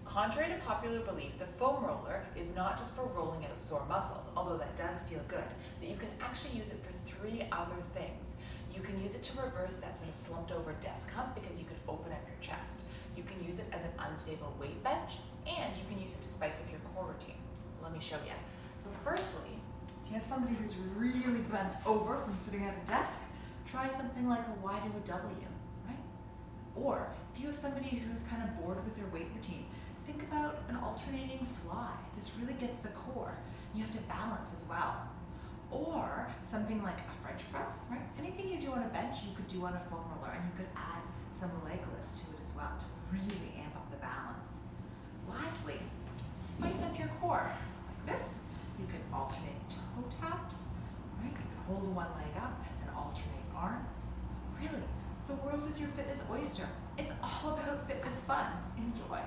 Contrary to popular belief, the foam roller is not just for rolling out sore muscles, although that does feel good, but you can actually use it for 3 other things. You can use it to reverse that sort of slumped over desk hump because you could open up your chest. You can use it as an unstable weight bench, and you can use it to spice up your core routine. Let me show you. So firstly, if you have somebody who's really bent over from sitting at a desk, try something like a Y to a W, right? Or if you have somebody who's kind of bored with their weight routine, think about an alternating fly. This really gets the core. You have to balance as well. Or something like a French press, right? Anything you do on a bench, you could do on a foam roller, and you could add some leg lifts to it as well to really amp up the balance. Lastly, spice up your core like this. You can alternate toe taps, right? You can hold one leg up and alternate arms. Really, the world is your fitness oyster. It's all about fitness fun. Enjoy.